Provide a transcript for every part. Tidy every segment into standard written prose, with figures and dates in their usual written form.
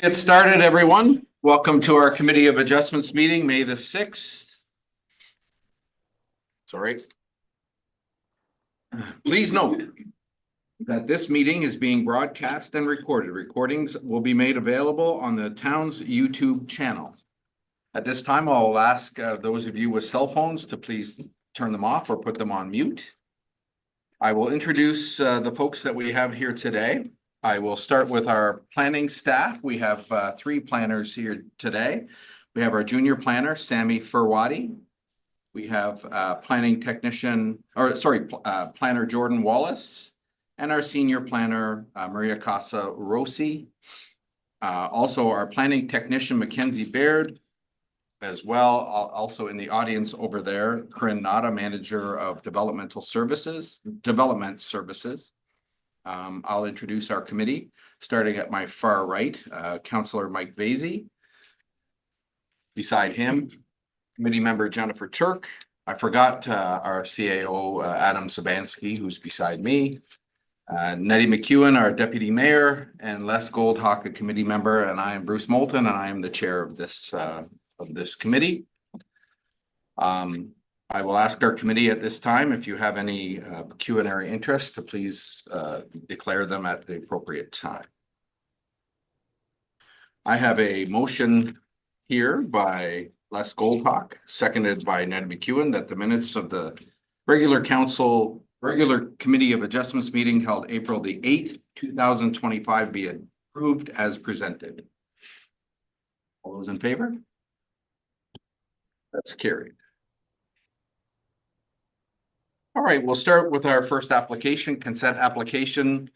Get started, everyone. Welcome to our Committee of Adjustments meeting, May the 6th. Sorry. Please note that this meeting is being broadcast and recorded. Recordings will be made available on the town's YouTube channel. At this time, I'll ask those of you with cell phones to please turn them off or put them on mute. I will introduce the folks that we have here today. I will start with our planning staff. We have three planners here today. We have our junior planner, Sammy Furwadi. We have planner Jordan Wallace, and our senior planner, Maria Casa Rossi. Also our planning technician, Mackenzie Baird, as well. Also in the audience over there, Corinne Nada, manager of development services. I'll introduce our committee, starting at my far right, Councillor Mike Vasey. Beside him, committee member Jennifer Turk. I forgot our CAO, Adam Sabansky, who's beside me. Nettie McEwen, our deputy mayor, and Les Goldhawk, a committee member, and I am Bruce Moulton, and I am the chair of this committee. I will ask our committee at this time if you have any pecuniary interest to please declare them at the appropriate time. I have a motion here by Les Goldhawk, seconded by Ned McEwen, that the minutes of the regular Committee of Adjustments meeting held April the 8th, 2025 be approved as presented. All those in favor? That's carried. All right, we'll start with our first application, consent application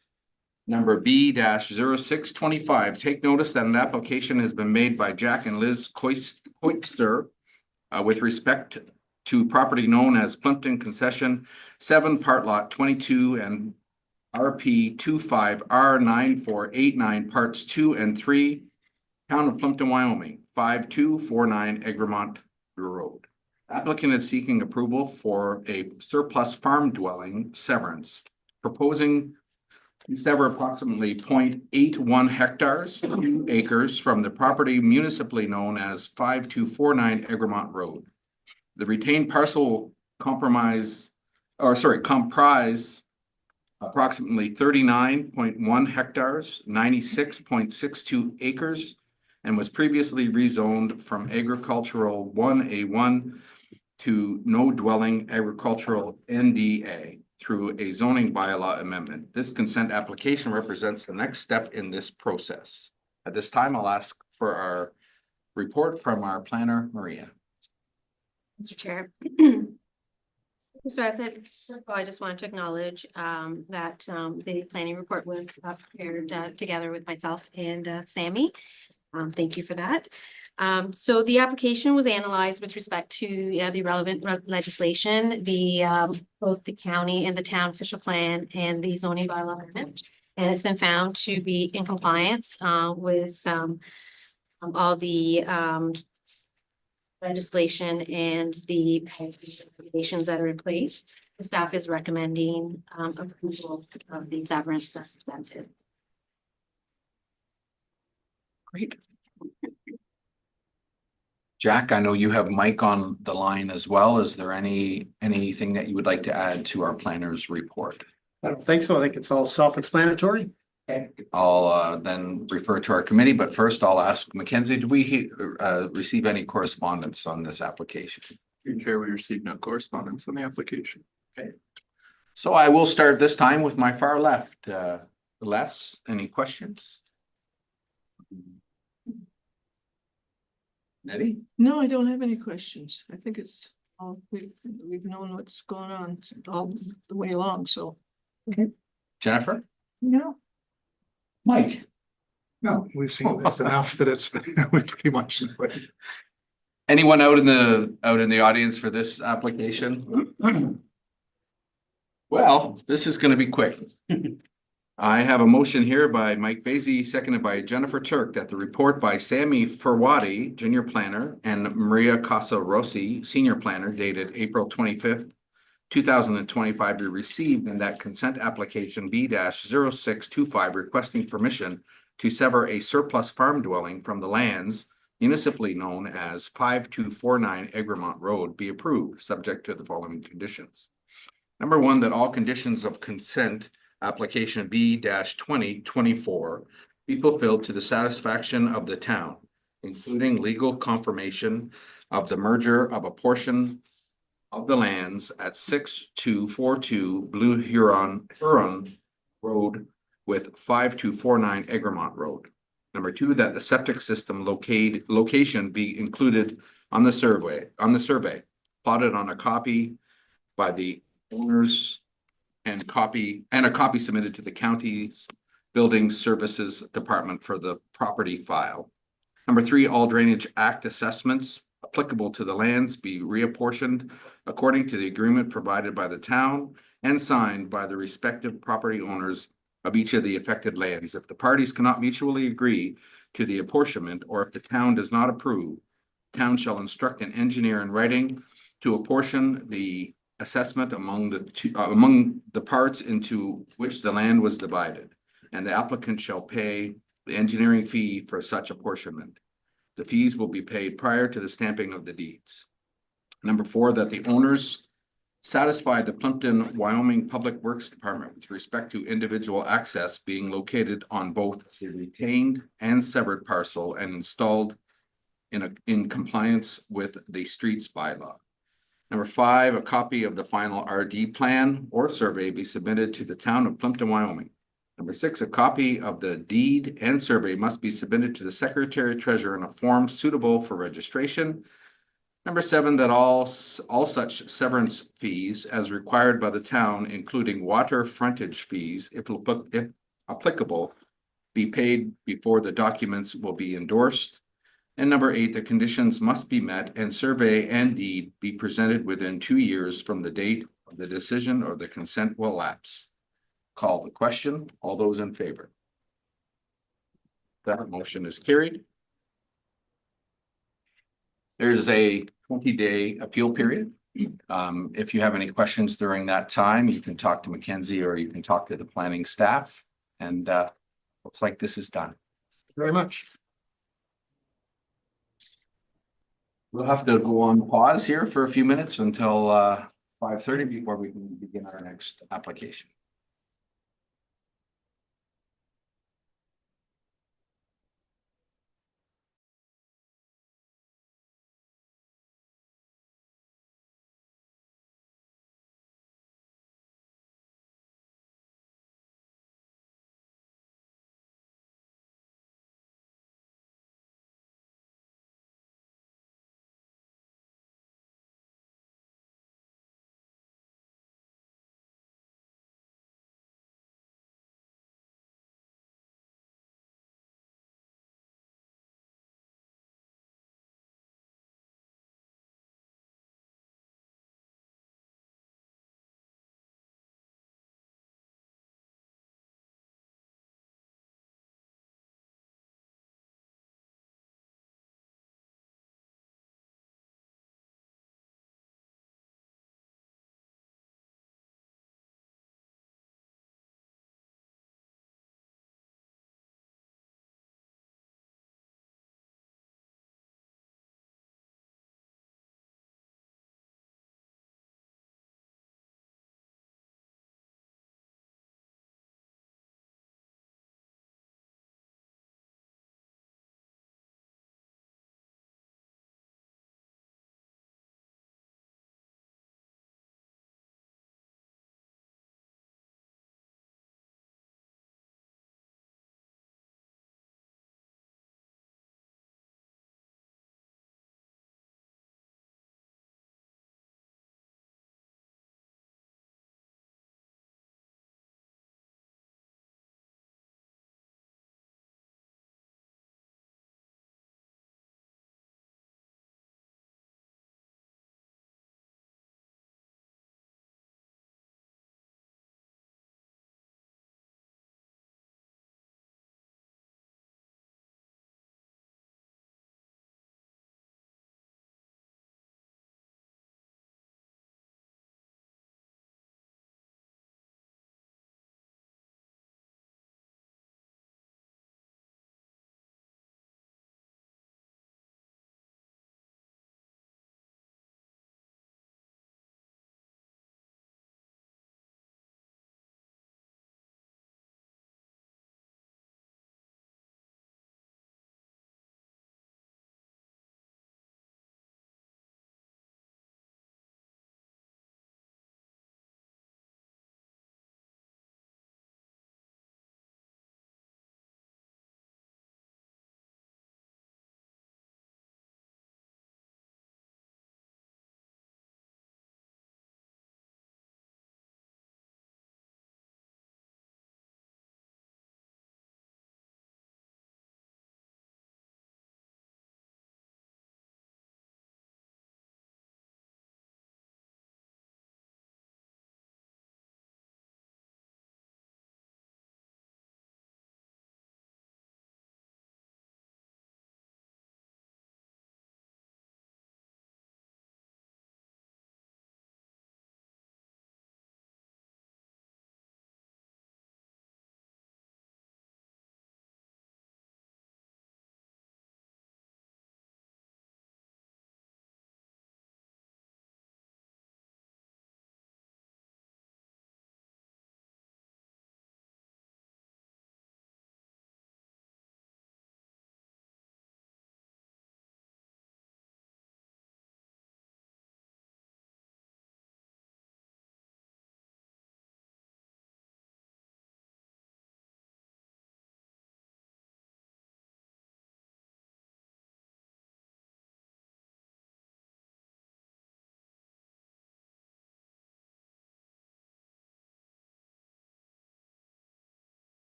number B-0625. Take notice that an application has been made by Jack and Liz Koitster with respect to property known as Plympton Concession 7 Part Lot 22 and RP 25R9489 Parts 2 and 3, Town of Plympton-Wyoming, 5249 Egremont Road. Applicant is seeking approval for a surplus farm dwelling severance, proposing to sever approximately 0.81 hectares, 2 acres from the property municipally known as 5249 Egremont Road. The retained parcel will comprise approximately 39.1 hectares, 96.62 acres, and was previously rezoned from agricultural 1A1 to no dwelling agricultural NDA through a zoning bylaw amendment. This consent application represents the next step in this process. At this time, I'll ask for our report from our planner, Maria. Mr. Chair. So as I said, first of all, I just wanted to acknowledge that the planning report was prepared together with myself and Sammy. Thank you for that. So the application was analyzed with respect to the relevant legislation, both the county and the town official plan and the zoning bylaw amendment. And it's been found to be in compliance with all the legislation and the regulations that are in place. The staff is recommending approval of the severance that's presented. Great. Jack, I know you have Mike on the line as well. Is there anything that you would like to add to our planner's report? I don't think so. I think it's all self-explanatory. Okay. I'll then refer to our committee, but first I'll ask Mackenzie, did we receive any correspondence on this application? Chair, we received no correspondence on the application. Okay. So I will start this time with my far left. Les, any questions? Nettie? No, I don't have any questions. I think it's all we've known what's going on all the way along. So, okay. Jennifer? No. Mike? No, we've seen this enough that it's pretty much. Anyone out in the audience for this application? Well, this is going to be quick. I have a motion here by Mike Vasey, seconded by Jennifer Turk, that the report by Sammy Furwadi, junior planner, and Maria Casa Rossi, senior planner, dated April 25th, 2025 be received, and that consent application B-0625 requesting permission to sever a surplus farm dwelling from the lands municipally known as 5249 Egremont Road be approved, subject to the following conditions. Number one, that all conditions of consent application B-2024 be fulfilled to the satisfaction of the town, including legal confirmation of the merger of a portion of the lands at 6242 Blue Huron Road with 5249 Egremont Road. Number two, that the septic system location be included on the survey, plotted on a copy by the owners and a copy submitted to the county's Building Services Department for the property file. Number three, all Drainage Act assessments applicable to the lands be reapportioned according to the agreement provided by the town and signed by the respective property owners of each of the affected lands. If the parties cannot mutually agree to the apportionment, or if the town does not approve, town shall instruct an engineer in writing to apportion the assessment among the parts into which the land was divided, and the applicant shall pay the engineering fee for such apportionment. The fees will be paid prior to the stamping of the deeds. Number four, that the owners satisfy the Plympton-Wyoming Public Works Department with respect to individual access being located on both the retained and severed parcel and installed in compliance with the streets bylaw. Number five, a copy of the final RD plan or survey be submitted to the town of Plympton-Wyoming. Number six, a copy of the deed and survey must be submitted to the Secretary Treasurer in a form suitable for registration. Number seven, that all such severance fees as required by the town, including water frontage fees, if applicable, be paid before the documents will be endorsed. And number eight, the conditions must be met and survey and deed be presented within 2 years from the date of the decision, or the consent will lapse. Call the question. All those in favor? That motion is carried. There's a 20-day appeal period. If you have any questions during that time, you can talk to Mackenzie or you can talk to the planning staff. And looks like this is done. Very much. We'll have to go on pause here for a few minutes until 5:30 before we can begin our next application.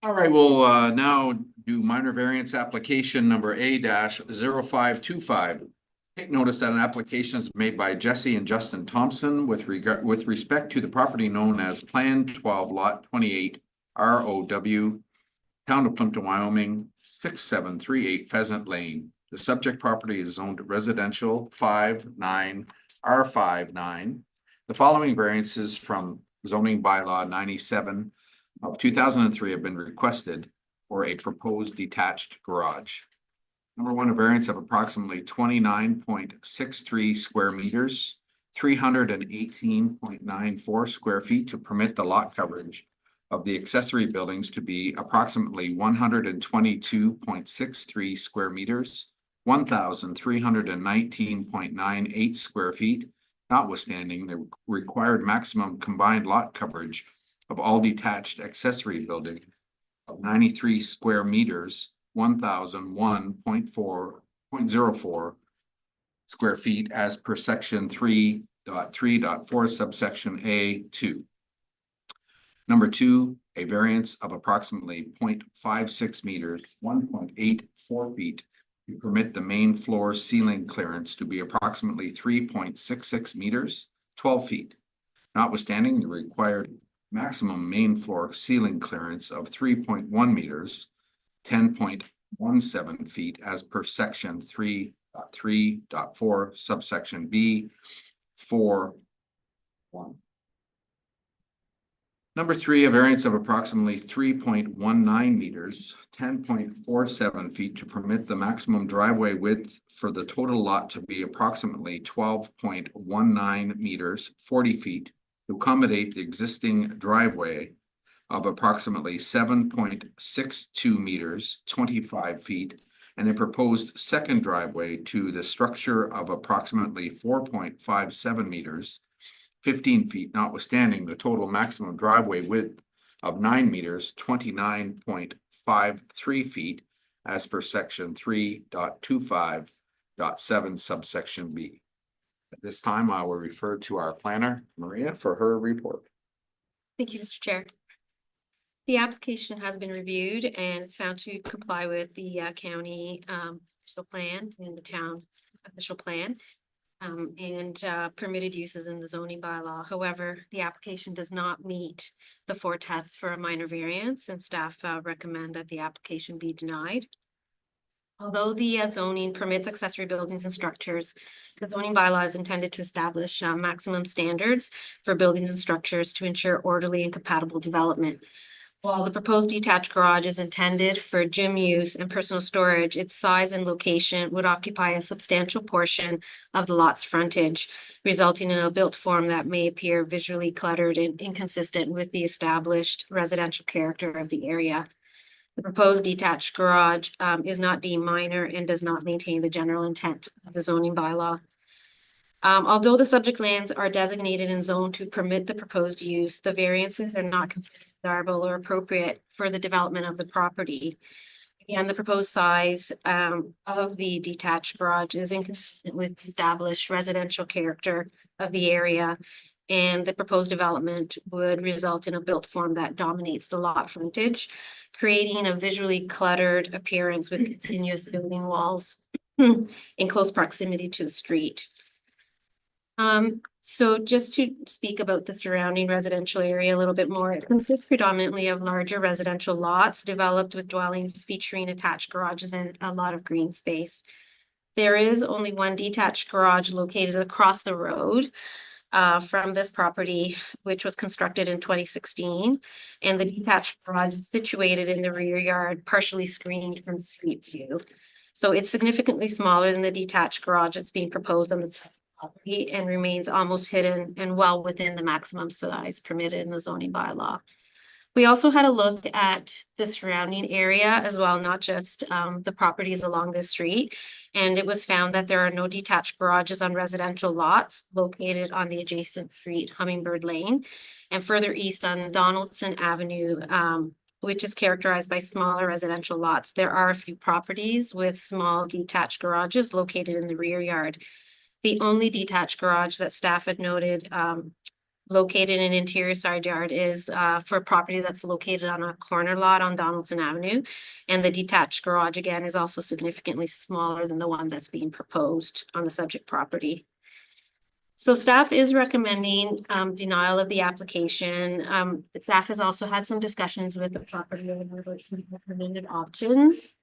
All right, we'll now do minor variance application number A-0525. Take notice that an application is made by Jesse and Justin Thompson with respect to the property known as Plan 12 Lot 28 ROW, Town of Plympton, Wyoming, 6738 Pheasant Lane. The subject property is zoned residential 59 R59. The following variances from zoning bylaw 97 of 2003 have been requested for a proposed detached garage. Number one, a variance of approximately 29.63 square meters, 318.94 square feet to permit the lot coverage of the accessory buildings to be approximately 122.63 square meters, 1,319.98 square feet, notwithstanding the required maximum combined lot coverage of all detached accessory buildings of 93 square meters, 1,001.04 square feet as per section 3.3.4 subsection A2. Number two, a variance of approximately 0.56 meters, 1.84 feet to permit the main floor ceiling clearance to be approximately 3.66 meters, 12 feet, notwithstanding the required maximum main floor ceiling clearance of 3.1 meters, 10.17 feet as per section 3.3.4 subsection B 4.1. Number three, a variance of approximately 3.19 meters, 10.47 feet to permit the maximum driveway width for the total lot to be approximately 12.19 meters, 40 feet to accommodate the existing driveway of approximately 7.62 meters, 25 feet, and a proposed second driveway to the structure of approximately 4.57 meters, 15 feet, notwithstanding the total maximum driveway width of 9 meters, 29.53 feet, as per section 3.25.7 subsection B. At this time, I will refer to our planner, Maria, for her report. Thank you, Mr. Chair. The application has been reviewed and it's found to comply with the county official plan and the town official plan and permitted uses in the zoning bylaw. However, the application does not meet the 4 tests for a minor variance, and staff recommend that the application be denied. Although the zoning permits accessory buildings and structures, the zoning bylaw is intended to establish maximum standards for buildings and structures to ensure orderly and compatible development. While the proposed detached garage is intended for gym use and personal storage, its size and location would occupy a substantial portion of the lot's frontage, resulting in a built form that may appear visually cluttered and inconsistent with the established residential character of the area. The proposed detached garage is not deemed minor and does not maintain the general intent of the zoning bylaw. Although the subject lands are designated and zoned to permit the proposed use, the variances are not considered desirable or appropriate for the development of the property. Again, the proposed size of the detached garage is inconsistent with the established residential character of the area, and the proposed development would result in a built form that dominates the lot frontage, creating a visually cluttered appearance with continuous building walls in close proximity to the street. So just to speak about the surrounding residential area a little bit more, it consists predominantly of larger residential lots developed with dwellings featuring attached garages and a lot of green space. There is only one detached garage located across the road from this property, which was constructed in 2016. And the detached garage is situated in the rear yard, partially screened from street view. So it's significantly smaller than the detached garage that's being proposed on the property and remains almost hidden and well within the maximum size permitted in the zoning bylaw. We also had a look at the surrounding area as well, not just the properties along the street. And it was found that there are no detached garages on residential lots located on the adjacent street, Hummingbird Lane, and further east on Donaldson Avenue, which is characterized by smaller residential lots. There are a few properties with small detached garages located in the rear yard. The only detached garage that staff had noted located in interior side yard is for a property that's located on a corner lot on Donaldson Avenue. And the detached garage again is also significantly smaller than the one that's being proposed on the subject property. So staff is recommending denial of the application. Staff has also had some discussions with the property owner about some recommended options.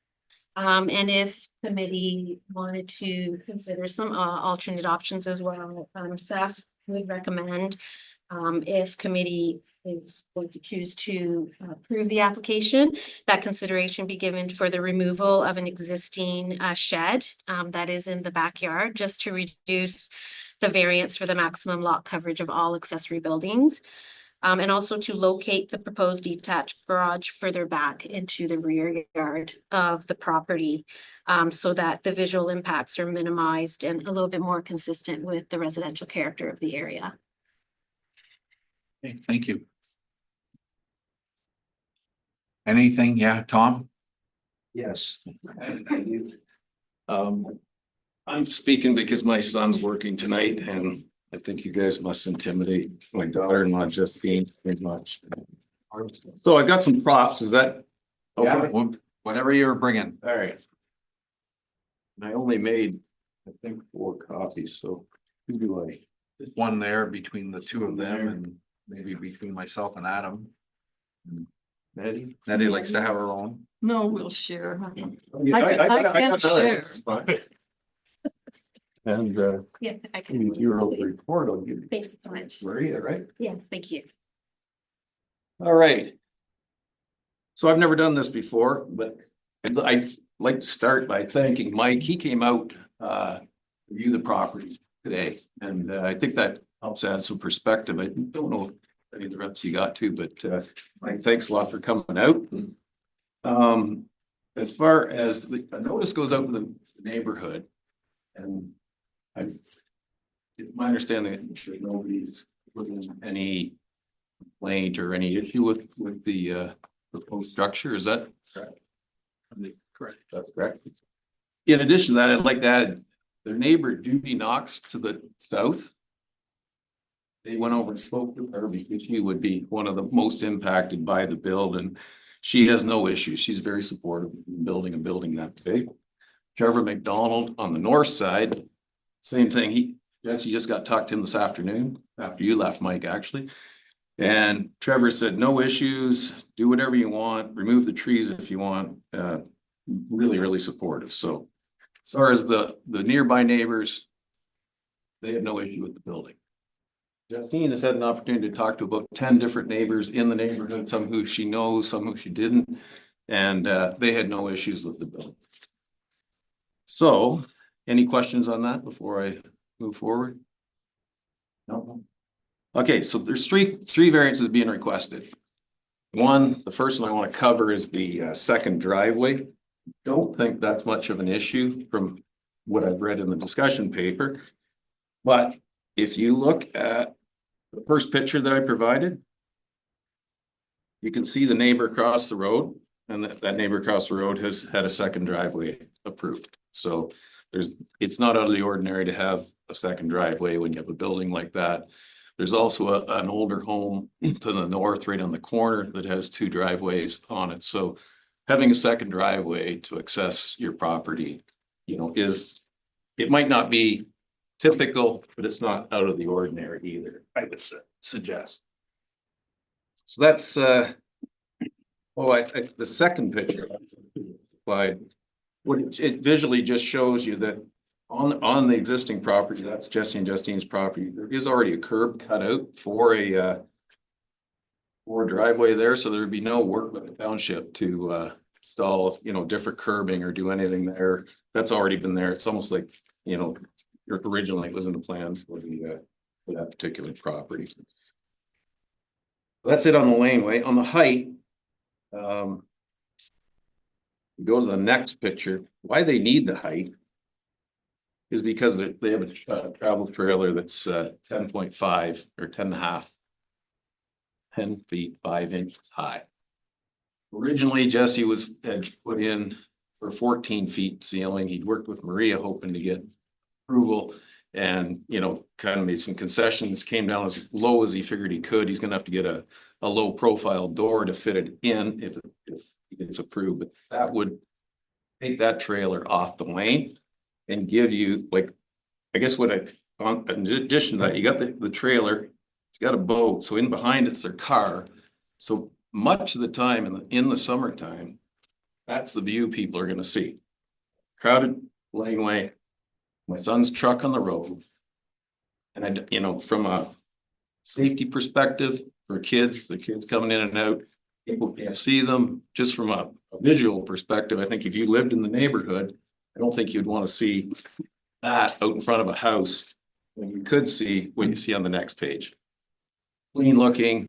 And if committee wanted to consider some alternate options as well, staff would recommend if committee is going to choose to approve the application, that consideration be given for the removal of an existing shed that is in the backyard, just to reduce the variance for the maximum lot coverage of all accessory buildings. And also to locate the proposed detached garage further back into the rear yard of the property, so that the visual impacts are minimized and a little bit more consistent with the residential character of the area. Okay, thank you. Anything? Yeah, Tom? Yes. I'm speaking because my son's working tonight and I think you guys must intimidate my daughter-in-law Justine very much. So I got some props, is that? Yeah, okay? whatever you're bringing. All right. And I only made, I think, 4 copies, so who do I? There's one there between the two of them and maybe between myself and Adam. Maddie? Nettie likes to have her own. No, we'll share. Yeah, I got can't another. share. It's fine. And Yes, if I can. your old report, I'll give you. Thanks so much. Maria, right? Yes, thank you. All right. So I've never done this before, but I'd like to start by thanking Mike. He came out to view the property today, and I think that helps add some perspective. I don't know if any of the reps you got to, but Mike, thanks a lot for coming out. As far as the notice goes out in the neighborhood, and it's my understanding that nobody's looking at any complaint or any issue with the proposed structure, is that correct? Correct. That's correct. In addition to that, I'd like to add their neighbor Judy Knox to the south. They went over and spoke with her because she would be one of the most impacted by the build, and she has no issues. She's very supportive of building a building that big. Trevor McDonald on the north side, same thing. He just got talked to him this afternoon after you left, Mike, actually. And Trevor said, no issues, do whatever you want, remove the trees if you want. Really, really supportive. So as far as the nearby neighbors, they have no issue with the building. Justine has had an opportunity to talk to about 10 different neighbors in the neighborhood, some who she knows, some who she didn't, and they had no issues with the building. So, any questions on that before I move forward? No. Okay, so there's three variances being requested. One, the first one I want to cover is the second driveway. Don't think that's much of an issue from what I've read in the discussion paper. But if you look at the first picture that I provided, you can see the neighbor across the road, and that neighbor across the road has had a second driveway approved. So it's not out of the ordinary to have a second driveway when you have a building like that. There's also an older home to the north, right on the corner, that has 2 driveways on it. So having a second driveway to access your property, you know, it might not be typical, but it's not out of the ordinary either, I would suggest. So that's the second picture slide. It visually just shows you that on the existing property, that's Jesse and Justine's property, there is already a curb cut out for a driveway there, so there would be no work with the township to install, you know, different curbing or do anything there. That's already been there. It's almost like, you know, originally it wasn't a plan for that particular property. That's it on the laneway. On the height, go to the next picture. Why they need the height is because they have a travel trailer that's 10.5 or 10.5, 10 feet 5 inches high. Originally, Jesse had put in for 14 feet ceiling. He'd worked with Maria hoping to get approval, and, you know, kind of made some concessions, came down as low as he figured he could. He's gonna have to get a low profile door to fit it in if it's approved, but that would take that trailer off the lane and give you, like, I guess in addition to that, you got the trailer, it's got a boat, so in behind it's their car. So much of the time in the summertime, that's the view people are gonna see. Crowded laneway, my son's truck on the road. And you know, from a safety perspective for kids, the kids coming in and out, people can't see them. Just from a visual perspective, I think if you lived in the neighborhood, I don't think you'd want to see that out in front of a house when you could see what you see on the next page. Clean looking,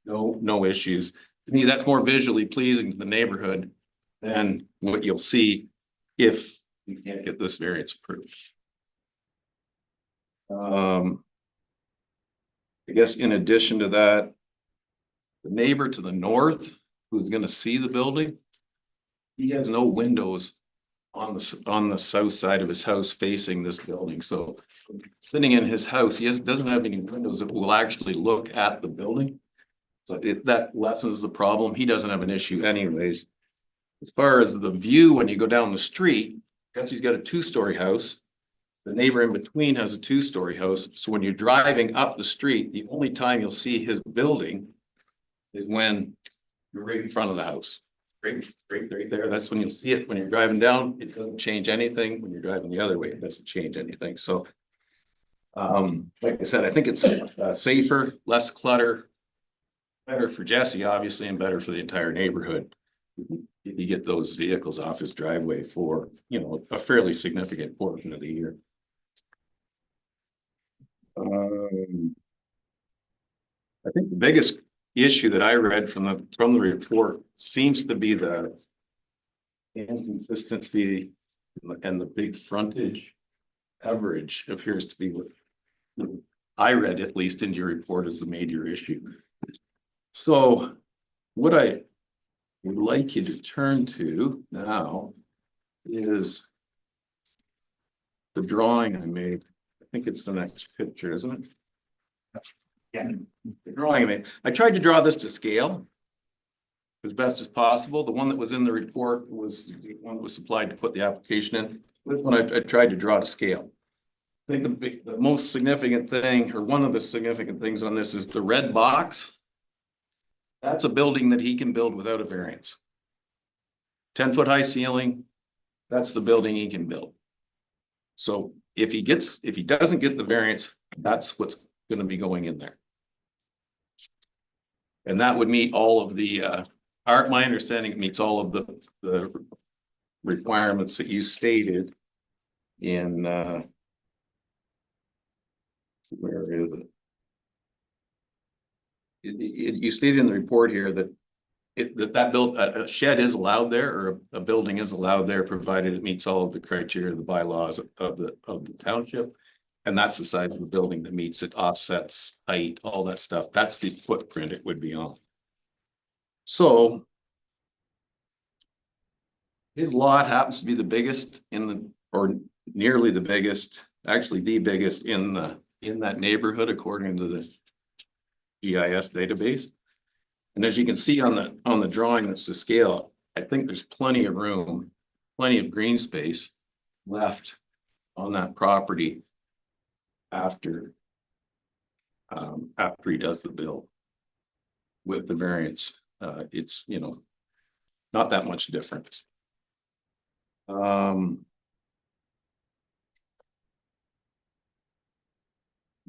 no issues. To me, that's more visually pleasing to the neighborhood than what you'll see if you can't get this variance approved. I guess in addition to that, the neighbor to the north, who's gonna see the building, he has no windows on the south side of his house facing this building. So sitting in his house, he doesn't have any windows that will actually look at the building. So that lessens the problem. He doesn't have an issue anyways. As far as the view, when you go down the street, I guess he's got a 2-story house. The neighbor in between has a 2-story house. So when you're driving up the street, the only time you'll see his building is when you're right in front of the house. Right there. That's when you'll see it. When you're driving down, it doesn't change anything. When you're driving the other way, it doesn't change anything. So, like I said, I think it's safer, less clutter, better for Jesse, obviously, and better for the entire neighborhood. If you get those vehicles off his driveway for, you know, a fairly significant portion of the year. I think the biggest issue that I read from the report seems to be the inconsistency and the big frontage coverage appears to be what I read, at least in your report, as the major issue. So what I would like you to turn to now is the drawing I made. I think it's the next picture, isn't it? Yeah, the drawing I made. I tried to draw this to scale as best as possible. The one that was in the report was the one that was supplied to put the application in. This one I tried to draw to scale. I think the most significant thing, or one of the significant things on this, is the red box. That's a building that he can build without a variance. 10-foot high ceiling, that's the building he can build. So if he doesn't get the variance, that's what's going to be going in there. And that would meet all of the, my understanding, it meets all of the requirements that you stated in, where is it? You stated in the report here that a shed is allowed there, or a building is allowed there, provided it meets all of the criteria of the bylaws of the township. And that's the size of the building that meets it, offsets, height, all that stuff. That's the footprint it would be on. So his lot happens to be the biggest or nearly the biggest, actually the biggest in that neighborhood, according to the GIS database. And as you can see on the drawing that's to scale, I think there's plenty of room, plenty of green space left on that property after he does the build with the variance. It's, you know, not that much different.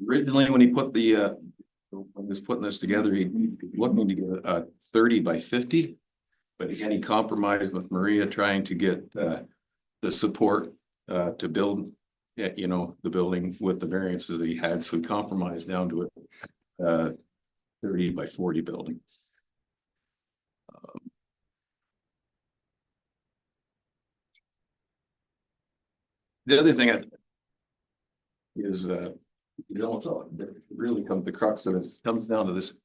Originally, when he put when he was putting this together, he looking to get a 30 by 50, but again, he compromised with Maria trying to get the support to build, you know, the building with the variances that he had. So he compromised down to a 30 by 40 building. The other thing is, you know, it's really the crux of it comes down to this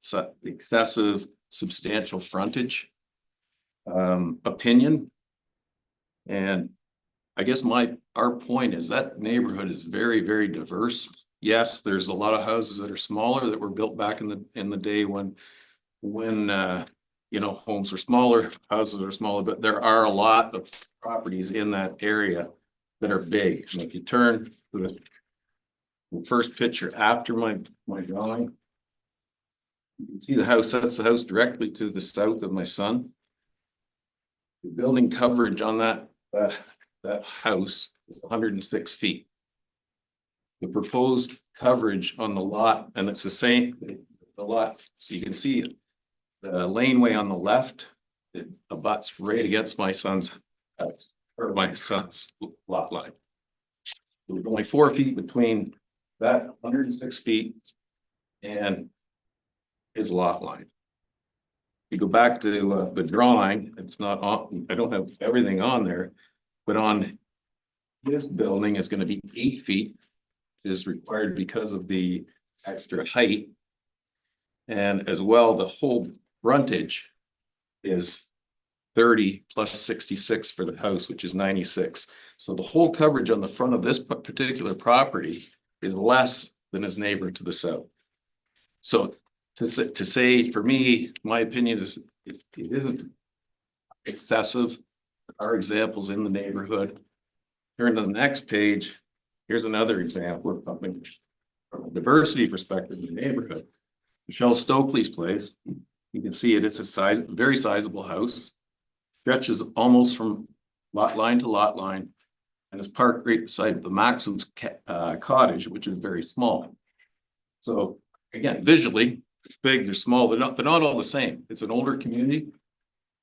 excessive substantial frontage opinion. And I guess our point is that neighborhood is very, very diverse. Yes, there's a lot of houses that are smaller that were built back in the day when you know, homes are smaller, houses are smaller, but there are a lot of properties in that area that are big. And if you turn to the first picture after my drawing, you can see the house. That's the house directly to the south of my son. The building coverage on that house is 106 feet. The proposed coverage on the lot, and it's the same, the lot, so you can see it. The laneway on the left, it abuts right against my son's house, or my son's lot line. There's only 4 feet between that 106 feet and his lot line. You go back to the drawing, it's not on, I don't have everything on there, but on this building is going to be 8 feet, is required because of the extra height. And as well, the whole frontage is 30 plus 66 for the house, which is 96. So the whole coverage on the front of this particular property is less than his neighbor to the south. So to say for me, my opinion is it isn't excessive. There are examples in the neighborhood. Turn to the next page. Here's another example of something from a diversity perspective in the neighborhood. Michelle Stokely's place. You can see it. It's a very sizable house. Stretches almost from lot line to lot line, and is parked right beside the Maxim's cottage, which is very small. So again, visually, it's big. They're small. They're not all the same. It's an older community.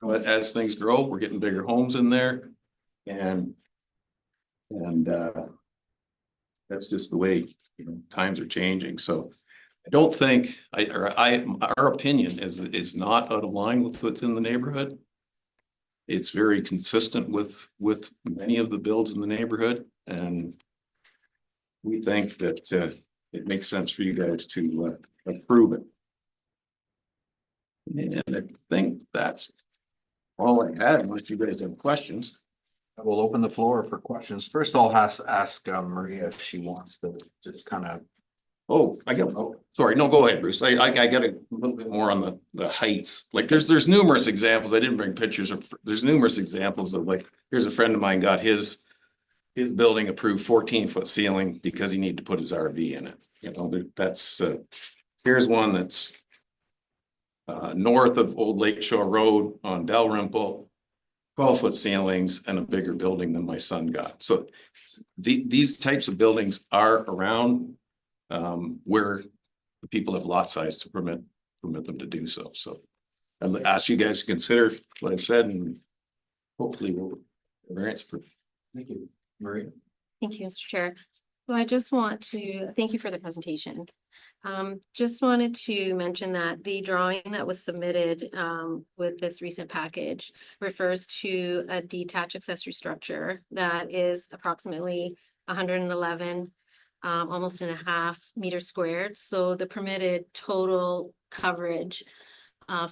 But as things grow, we're getting bigger homes in there, and that's just the way, you know, times are changing. So I don't think our opinion is not out of line with what's in the neighborhood. It's very consistent with many of the builds in the neighborhood, and we think that it makes sense for you guys to approve it. And I think that's all I had, unless you guys have questions. We'll open the floor for questions. First, I'll ask Maria if she wants to just kind of. Oh, sorry, no, go ahead, Bruce. I got a little bit more on the heights. Like there's numerous examples. I didn't bring pictures of, there's numerous examples of, like, here's a friend of mine got his building approved 14-foot ceiling because he needed to put his RV in it. You know, that's here's one that's north of Old Lakeshore Road on Dalrymple, 12-foot ceilings and a bigger building than my son got. So these types of buildings are around where the people have lot size to permit them to do so. So I'll ask you guys to consider what I've said, and hopefully we'll variance for. Thank you, Maria. Thank you, Mr. Chair. So I just want to thank you for the presentation. Just wanted to mention that the drawing that was submitted with this recent package refers to a detached accessory structure that is approximately 111, almost and a half meters squared. So the permitted total coverage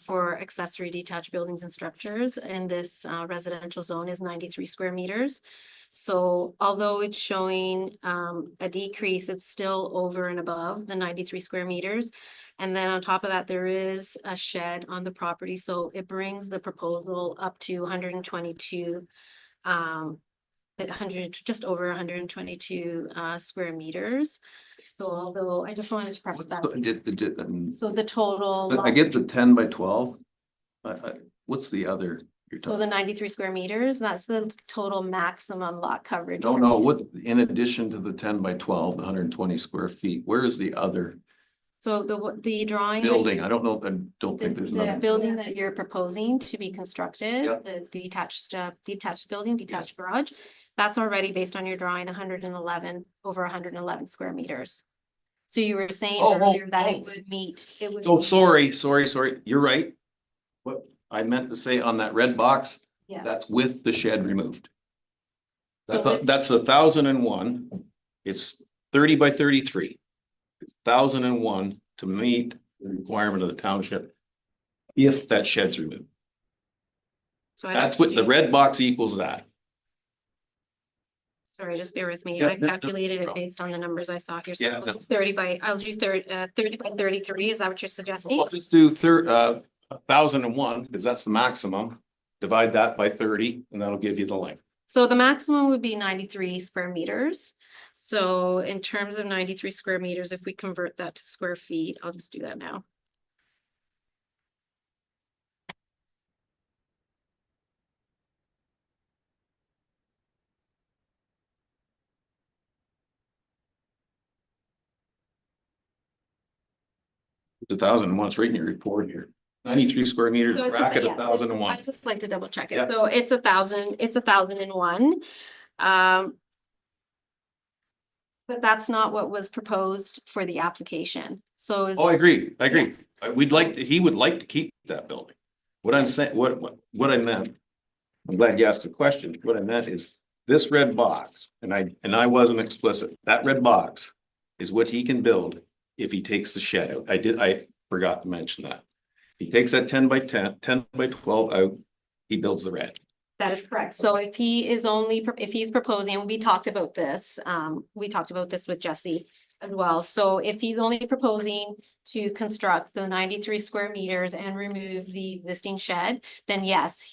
for accessory detached buildings and structures in this residential zone is 93 square meters. So although it's showing a decrease, it's still over and above the 93 square meters. And then on top of that, there is a shed on the property. So it brings the proposal up to 122, just over 122 square meters. So although I just wanted to preface that. So the total. I get the 10 by 12. What's the other? So the 93 square meters, that's the total maximum lot coverage. No, what, in addition to the 10 by 12, the 120 square feet, where is the other? So the drawing. Building, I don't know, I don't think there's The another. building that you're proposing to be constructed, Yeah. the detached building, detached garage, that's already based on your drawing 111, over 111 square meters. So you were saying earlier that it would meet, it would. Oh, sorry. You're right. What I meant to say on that red box, Yeah. that's with the shed removed. So That's 1,001. It's 30 by 33. It's 1,001 to meet the requirement of the township if that shed's removed. So That's what the red box equals that. Sorry, just bear with me. Yeah, I no calculated it problem. based on the numbers I saw here. Yeah, So no. 30 by, I'll do 30 by 33. Is that what you're suggesting? I'll just do 1,001, because that's the maximum. Divide that by 30, and that'll give you the length. So the maximum would be 93 square meters. So in terms of 93 square meters, if we convert that to square feet, I'll just do that now. It's 1,001, it's right in your report here. 93 square meters, So it's bracket yes, it's- 1,001. I just like to double check it. Yeah. So it's 1,001. But that's not what was proposed for the application. So is. Oh, I agree, I agree. Yes. We'd like, he would like to keep that building. What I'm saying, what I meant, I'm glad you asked the question. What I meant is this red box, and I wasn't explicit. That red box is what he can build if he takes the shed out. I forgot to mention that. He takes that 10 by 10, 10 by 12 out, he builds the red. That is correct. So if he is only, if he's proposing, and we talked about this with Jesse as well. So if he's only proposing to construct the 93 square meters and remove the existing shed, then yes,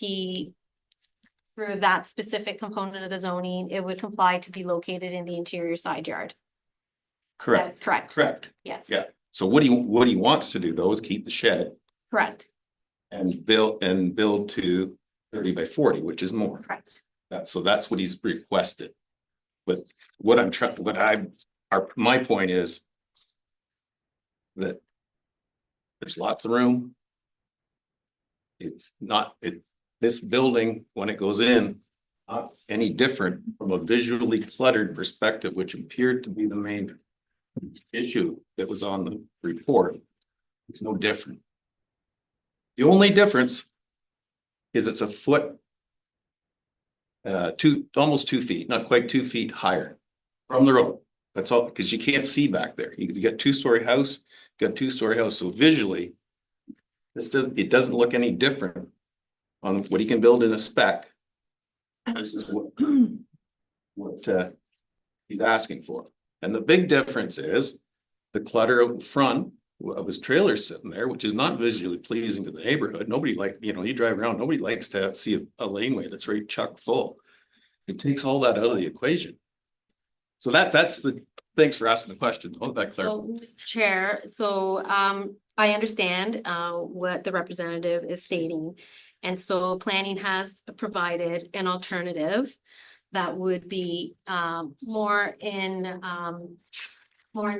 for that specific component of the zoning, it would comply to be located in the interior side yard. That is Correct, correct. correct. Yes. Yeah. So what he wants to do though is keep the shed Correct, and build to 30 by 40, which is more. correct. So that's what he's requested. But my point is that there's lots of room. It's not, this building, when it goes in, not any different from a visually cluttered perspective, which appeared to be the main issue that was on the report. It's no different. The only difference is it's a foot, almost 2 feet, not quite 2 feet higher from the road. That's all, because you can't see back there. You got 2-story house, got 2-story house. So visually, it doesn't look any different on what he can build in a spec. This is what he's asking for. And the big difference is the clutter out in front of his trailer sitting there, which is not visually pleasing to the neighborhood. Nobody you drive around, nobody likes to see a laneway that's right chock full. It takes all that out of the equation. So that's thanks for asking the question. Hold that clear. So, Mr. Chair, I understand what the representative is stating. And so planning has provided an alternative that would be more in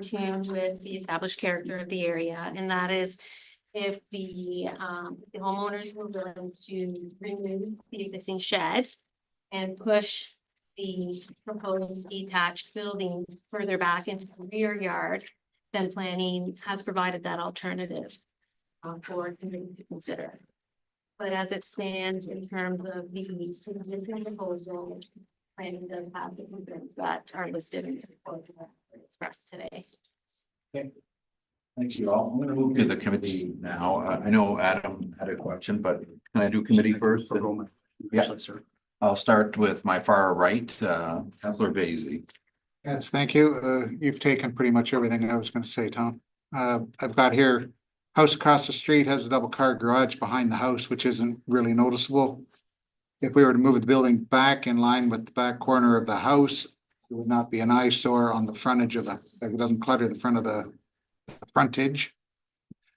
tune with the established character of the area. And that is if the homeowners were willing to remove the existing shed and push the proposed detached building further back into the rear yard, then planning has provided that alternative for committee to consider. But as it stands in terms of the proposal, planning does have the concerns that are listed in the report that were expressed today. Thanks you all. I'm gonna move to the committee now. I know Adam had a question, but can I do committee first? Yeah, sir. I'll start with my far right, Councillor Vaizey. Yes, thank you. You've taken pretty much everything I was going to say, Tom. I've got here, house across the street has a double car garage behind the house, which isn't really noticeable. If we were to move the building back in line with the back corner of the house, it would not be an eyesore on the frontage of it doesn't clutter the front of the frontage.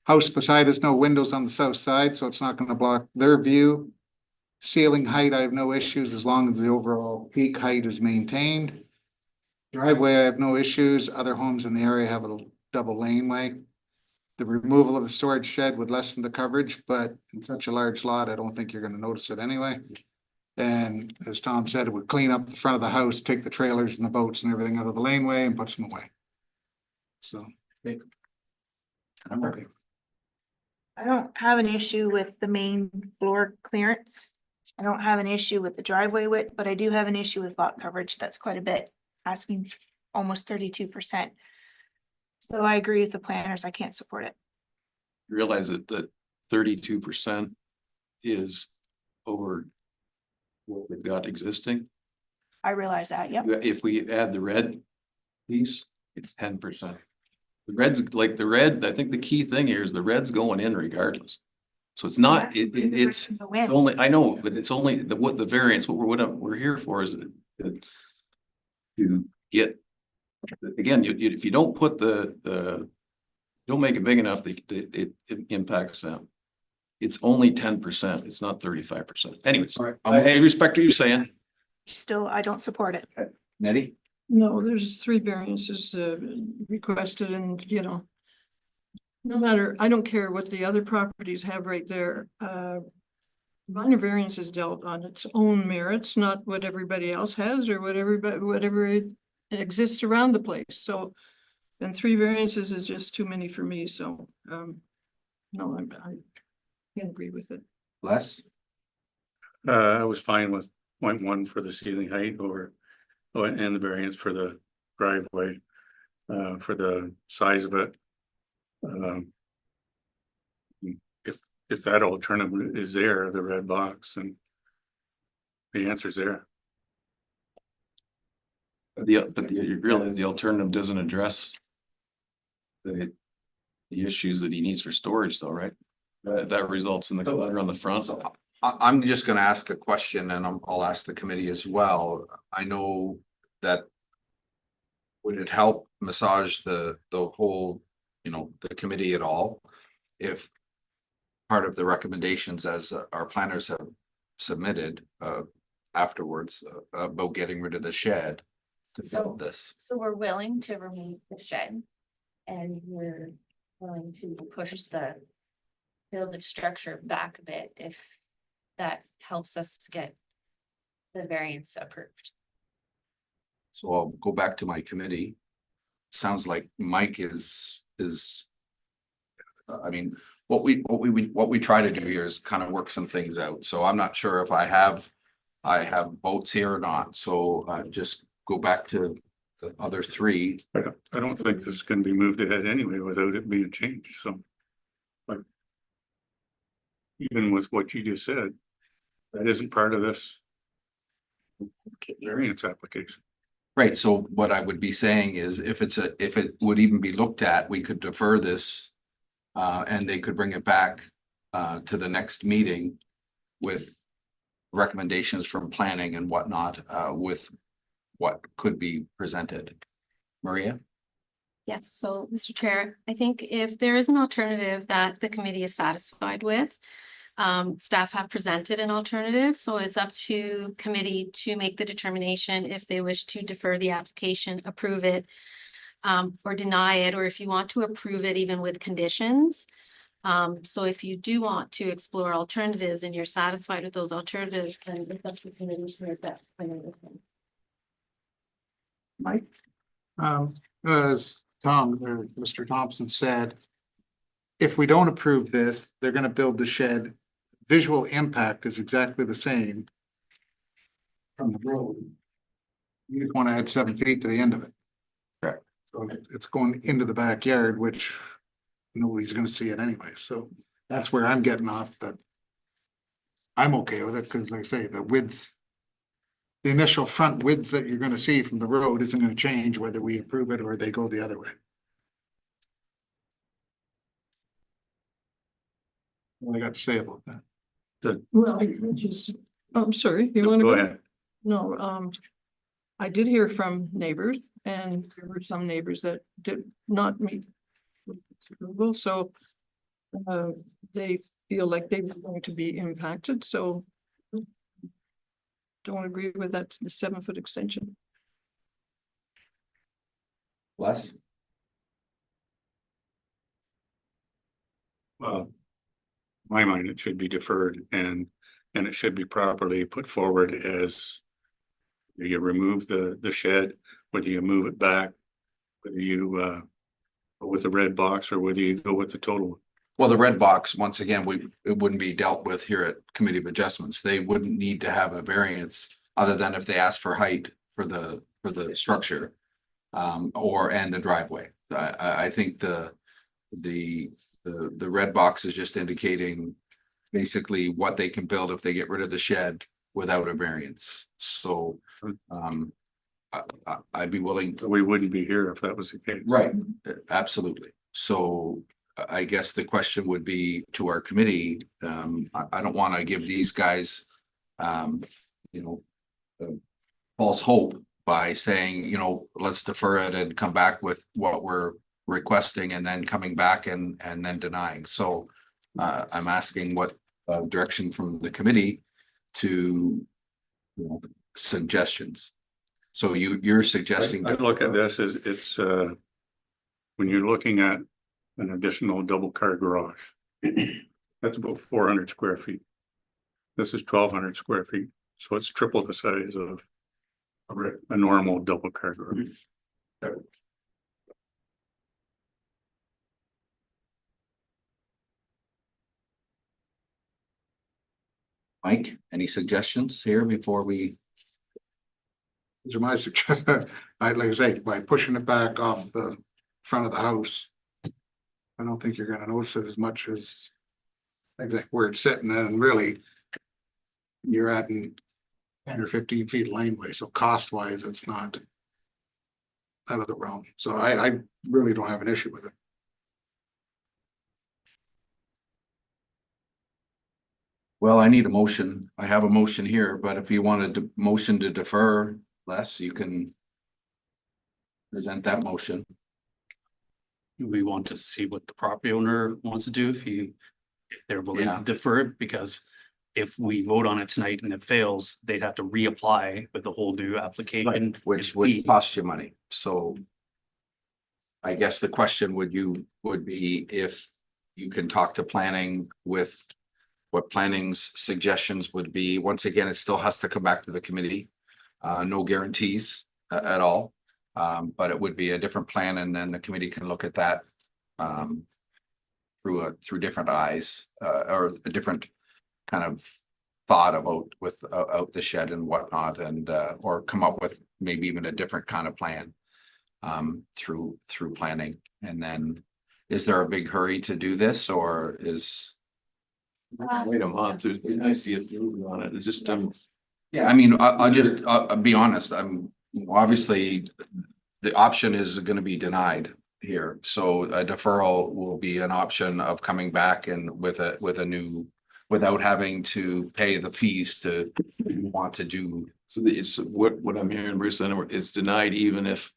House beside us, no windows on the south side, so it's not going to block their view. Ceiling height, I have no issues as long as the overall peak height is maintained. Driveway, I have no issues. Other homes in the area have a double laneway. The removal of the storage shed would lessen the coverage, but in such a large lot, I don't think you're going to notice it anyway. And as Tom said, it would clean up the front of the house, take the trailers and the boats and everything out of the laneway and puts them away. So. I'm okay. I don't have an issue with the main floor clearance. I don't have an issue with the driveway width, but I do have an issue with lot coverage. That's quite a bit, asking almost 32%. So I agree with the planners. I can't support it. Realize that 32% is over what we've got existing. I realize that, yep. If we add the red piece, it's 10%. The red's like the red, I think the key thing here is the red's going in regardless. So it's not, That's it's the win. only, I know, but it's only what the variance, what we're here for is to get, again, if you don't put don't make it big enough, that it impacts them. It's only 10%. It's not 35%. Anyways, All right. I respect what you're saying. Still, I don't support it. Nettie? No, there's 3 variances requested and, no matter, I don't care what the other properties have right there. Minor variance is dealt on its own merits, not what everybody else has or whatever exists around the place. So, and 3 variances is just too many for me. So, no, I can't agree with it. Les? I was fine with 0.1 for the ceiling height and the variance for the driveway, for the size of it. If that alternative is there, the red box, and the answer's there. But you realize the alternative doesn't address the issues that he needs for storage though, right? That results in the clutter on the front. I'm just gonna ask a question and I'll ask the committee as well. I know that would it help massage the whole, the committee at all? If part of the recommendations as our planners have submitted afterwards about getting rid of the shed to build this. So we're willing to remove the shed and we're willing to push the building structure back a bit if that helps us get the variance approved. So I'll go back to my committee. Sounds like Mike is, I mean, what we try to do here is kind of work some things out. So I'm not sure if I have votes here or not. So just go back to the other 3. I don't think this can be moved ahead anyway without it being changed, so. But even with what you just said, that isn't part of this variance application. Right, so what I would be saying is if it would even be looked at, we could defer this. And they could bring it back to the next meeting with recommendations from planning and whatnot, with what could be presented. Maria? Yes, so Mr. Chair, I think if there is an alternative that the committee is satisfied with, staff have presented an alternative, so it's up to committee to make the determination if they wish to defer the application, approve it, or deny it, or if you want to approve it even with conditions. So if you do want to explore alternatives and you're satisfied with those alternatives, then it's up to the committee to make that final. Mike? As Tom or Mr. Thompson said, if we don't approve this, they're gonna build the shed. Visual impact is exactly the same from the road. You just wanna add 7 feet to the end of it. Correct. So it's going into the backyard, which nobody's gonna see it anyway, so that's where I'm getting off that. I'm okay with it, because like I say, the width. The initial front width that you're gonna see from the road isn't gonna change whether we approve it or they go the other way. What I got to say about that. Well, I'm sorry, you want to Go go? ahead. No, I did hear from neighbors and there were some neighbors that did not meet with this approval, so they feel like they were going to be impacted, so don't agree with that 7-foot extension. Les? Well, in my mind, it should be deferred and it should be properly put forward as you remove the shed, whether you move it back, whether you go with the red box or whether you go with the total. Well, the red box, once again, it wouldn't be dealt with here at Committee of Adjustments. They wouldn't need to have a variance other than if they ask for height for the structure. And the driveway. I think the red box is just indicating basically what they can build if they get rid of the shed without a variance. So, I'd be willing. We wouldn't be here if that was the case. Right, absolutely. So I guess the question would be to our committee, I don't want to give these guys, you know, false hope by saying, you know, let's defer it and come back with what we're requesting and then coming back and then denying. So I'm asking what direction from the committee to, you know, suggestions. So you're suggesting. I look at this as it's, when you're looking at an additional double car garage, that's about 400 square feet. This is 1,200 square feet, so it's triple the size of a normal double car garage. Mike, any suggestions here before we? These are my suggestions. I'd like to say, by pushing it back off the front of the house, I don't think you're gonna notice it as much as exactly where it's sitting, and really you're adding 10 or 15 feet of laneway, so cost wise, it's not out of the realm. So I really don't have an issue with it. Well, I need a motion. I have a motion here, but if you wanted to motion to defer, Les, you can present that motion. We want to see what the property owner wants to do if they're willing Yeah. to defer it, because if we vote on it tonight and it fails, they'd have to reapply with a whole new application. Which would cost you money. So I guess the question would be if you can talk to planning with what planning's suggestions would be. Once again, it still has to come back to the committee. No guarantees at all. But it would be a different plan, and then the committee can look at that through different eyes, or a different kind of thought about out the shed and whatnot, and or come up with maybe even a different kind of plan through planning. And then, is there a big hurry to do this, or is? Wait a month, it'd be nice to get moving on it. It's just, Yeah, I mean, I'll be honest, obviously, the option is gonna be denied here, so a deferral will be an option of coming back and with a new, without having to pay the fees to want to do. so it's what I'm hearing, Bruce, and it's denied even if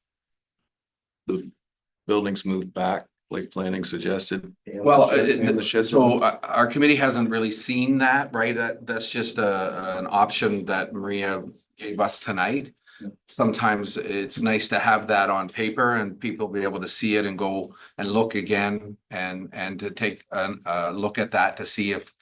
the buildings move back, like planning suggested. Well, And the sheds. so our committee hasn't really seen that, right? That's just an option that Maria gave us tonight. Yeah. Sometimes it's nice to have that on paper and people be able to see it and go and look again and to take a look at that to see if,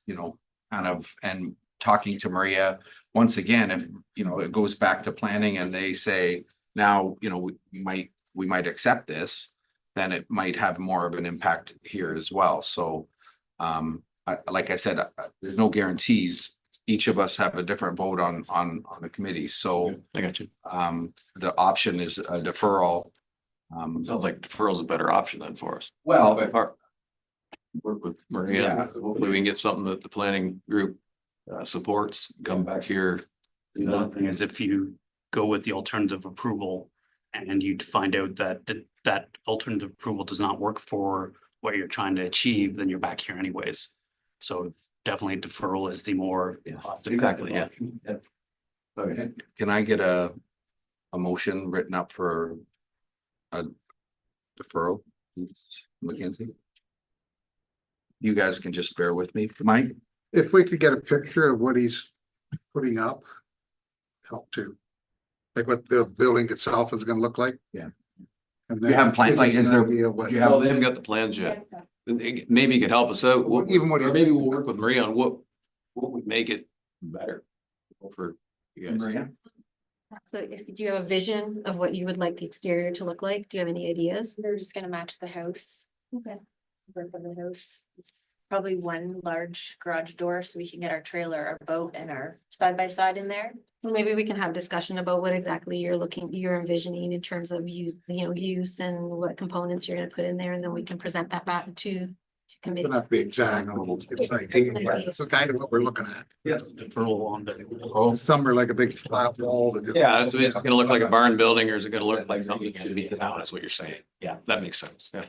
you know, kind of, and talking to Maria, once again, if, you know, it goes back to planning and they say, now, you know, we might accept this, then it might have more of an impact here as well. So, like I said, there's no guarantees. Each of us have a different vote on the committee. So, I got you. the option is a deferral. Sounds like deferral is a better option than for us. Well, By far. Work with Maria. Yeah. Hopefully we can get something that the planning group supports, come back here. The other thing is, if you go with the alternative approval and you find out that that alternative approval does not work for what you're trying to achieve, then you're back here anyways. So definitely deferral is the more cost effective Exactly, yeah. option. Okay. can I get a motion written up for a deferral, Mackenzie? You guys can just bear with me, Mike. If we could get a picture of what he's putting up, help too. Like what the building itself is gonna look like. Yeah. And You have plans, like, is there, do you have? Well, they haven't got the plans yet. Maybe you could help us out. Even what or he's maybe thinking. we'll work with Maria on what would make it better for you guys. Maria? So do you have a vision of what you would like the exterior to look like? Do you have any ideas? We're just gonna match the house. Okay. Work on the house. Probably one large garage door so we can get our trailer, our boat and our side by side in there. So maybe we can have discussion about what exactly you're envisioning in terms of use and what components you're gonna put in there, and then we can present that back to committee. Doesn't have to be exact. It's like, this is kind of what we're looking at. Yeah. Deferral on the. Oh, some are like a big flat wall. that just- Yeah, it's gonna look like a barn building, or is it gonna look like something that should be down, is what you're saying? Yeah, that makes sense, yeah.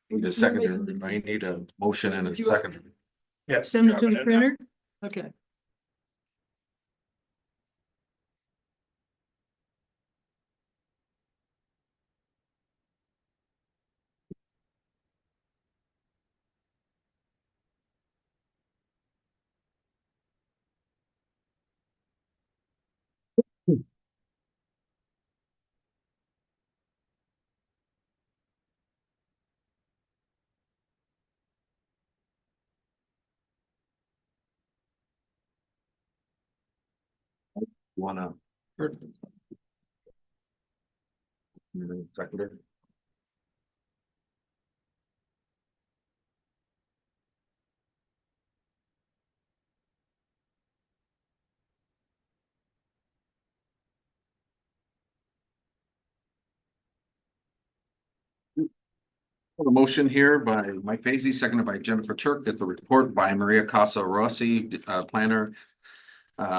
Need a seconder, I need a motion and a second. Yes. Send it to the printer? Okay. Wanna? Seconder. A motion here by Mike Vasey, seconded by Jennifer Turk, that the report by Maria Casa Rossi, planner,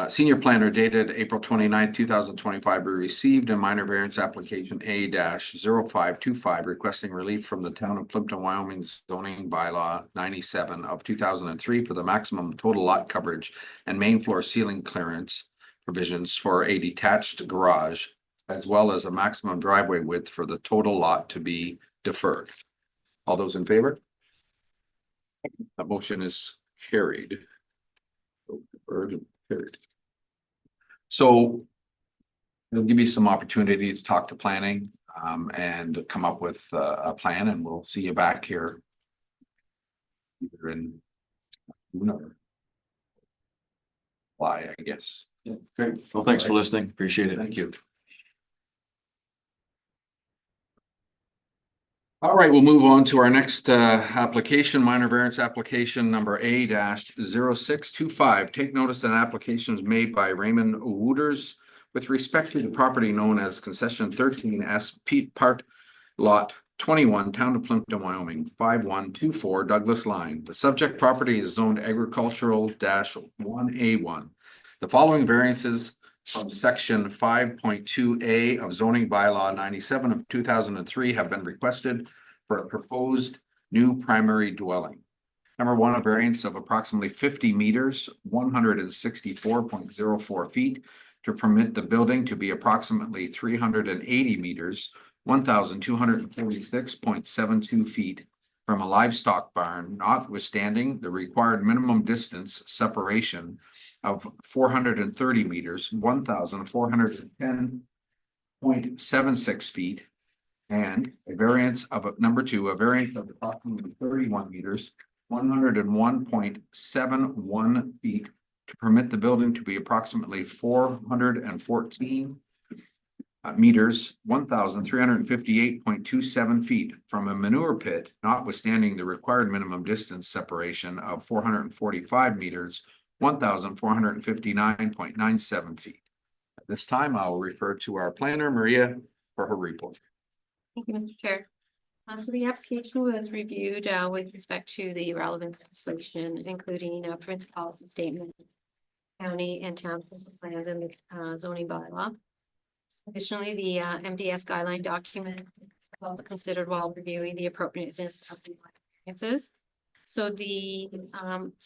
senior planner dated April 29th, 2025, be received, and minor variance application A-0525 requesting relief from the town of Plympton-Wyoming zoning bylaw 97 of 2003 for the maximum total lot coverage and main floor ceiling clearance provisions for a detached garage, as well as a maximum driveway width for the total lot to be deferred. All those in favor? That motion is carried. Deferred and carried. So it'll give you some opportunity to talk to planning and come up with a plan, and we'll see you back here. Either in June or July, I guess. Yeah, great. Well, thanks for listening. Appreciate it. Thank you. All right, we'll move on to our next application, minor variance application number A-0625. Take notice that applications made by Raymond Wooters with respect to the property known as concession 13S Pete Part Lot 21, Town of Plympton, Wyoming, 5124 Douglas Line. The subject property is zoned agricultural -1A1. The following variances from section 5.2A of zoning bylaw 97 of 2003 have been requested for a proposed new primary dwelling. Number one, a variance of approximately 50 meters, 164.04 feet, to permit the building to be approximately 380 meters, 1,246.72 feet from a livestock barn, notwithstanding the required minimum distance separation of 430 meters, 1,410.76 feet, and a variance of number two, a variance of approximately 31 meters, 101.71 feet to permit the building to be approximately 414 meters, 1,358.27 feet from a manure pit, notwithstanding the required minimum distance separation of 445 meters, 1,459.97 feet. At this time, I will refer to our planner, Maria, for her report. Thank you, Mr. Chair. So the application was reviewed with respect to the relevant legislation, including a print policy statement, county and town plans, and the zoning bylaw. Additionally, the MDS guideline document was also considered while reviewing the appropriateness of the variances. So the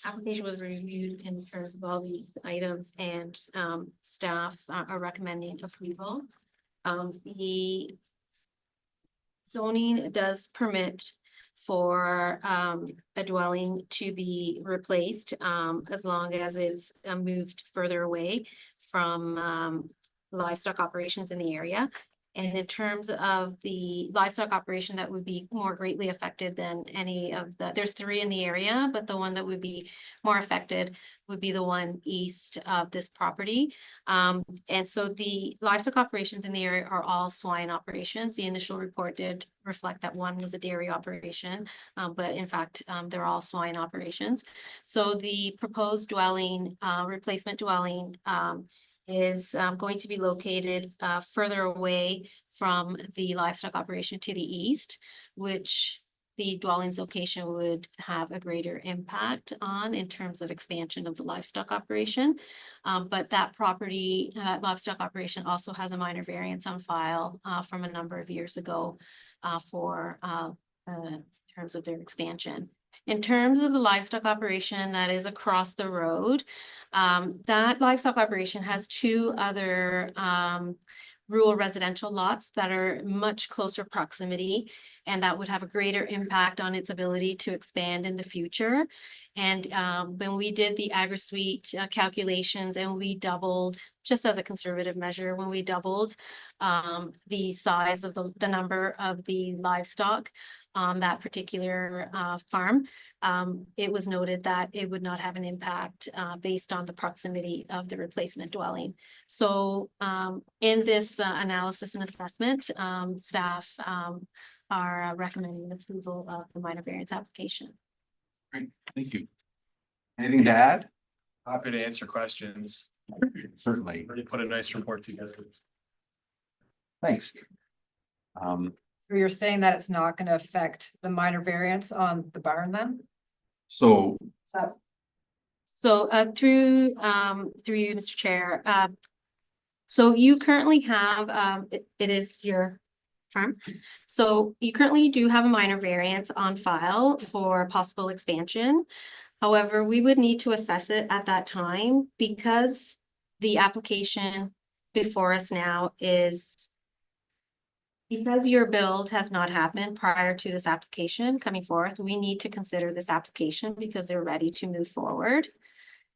application was reviewed in terms of all these items, and staff are recommending approval. The zoning does permit for a dwelling to be replaced as long as it's moved further away from livestock operations in the area. And in terms of the livestock operation that would be more greatly affected than any of there's three in the area, but the one that would be more affected would be the one east of this property. And so the livestock operations in the area are all swine operations. The initial report did reflect that one was a dairy operation, but in fact, they're all swine operations. So the proposed dwelling, replacement dwelling, is going to be located further away from the livestock operation to the east, which the dwelling's location would have a greater impact on in terms of expansion of the livestock operation. But that property, livestock operation also has a minor variance on file from a number of years ago for in terms of their expansion. In terms of the livestock operation that is across the road, that livestock operation has two other rural residential lots that are much closer proximity, and that would have a greater impact on its ability to expand in the future. And when we did the agri-suite calculations, and we doubled, just as a conservative measure, when we doubled the size of the number of the livestock on that particular farm, it was noted that it would not have an impact based on the proximity of the replacement dwelling. So in this analysis and assessment, staff are recommending approval of the minor variance application. Great, thank you. Anything to add? Happy to answer questions. Certainly, Already put a nice report together. thanks. So you're saying that it's not gonna affect the minor variance on the barn then? So So So through you, Mr. Chair, so you currently have it is your farm. So you currently do have a minor variance on file for possible expansion. However, we would need to assess it at that time because the application before us now is because your build has not happened prior to this application coming forth, we need to consider this application because they're ready to move forward.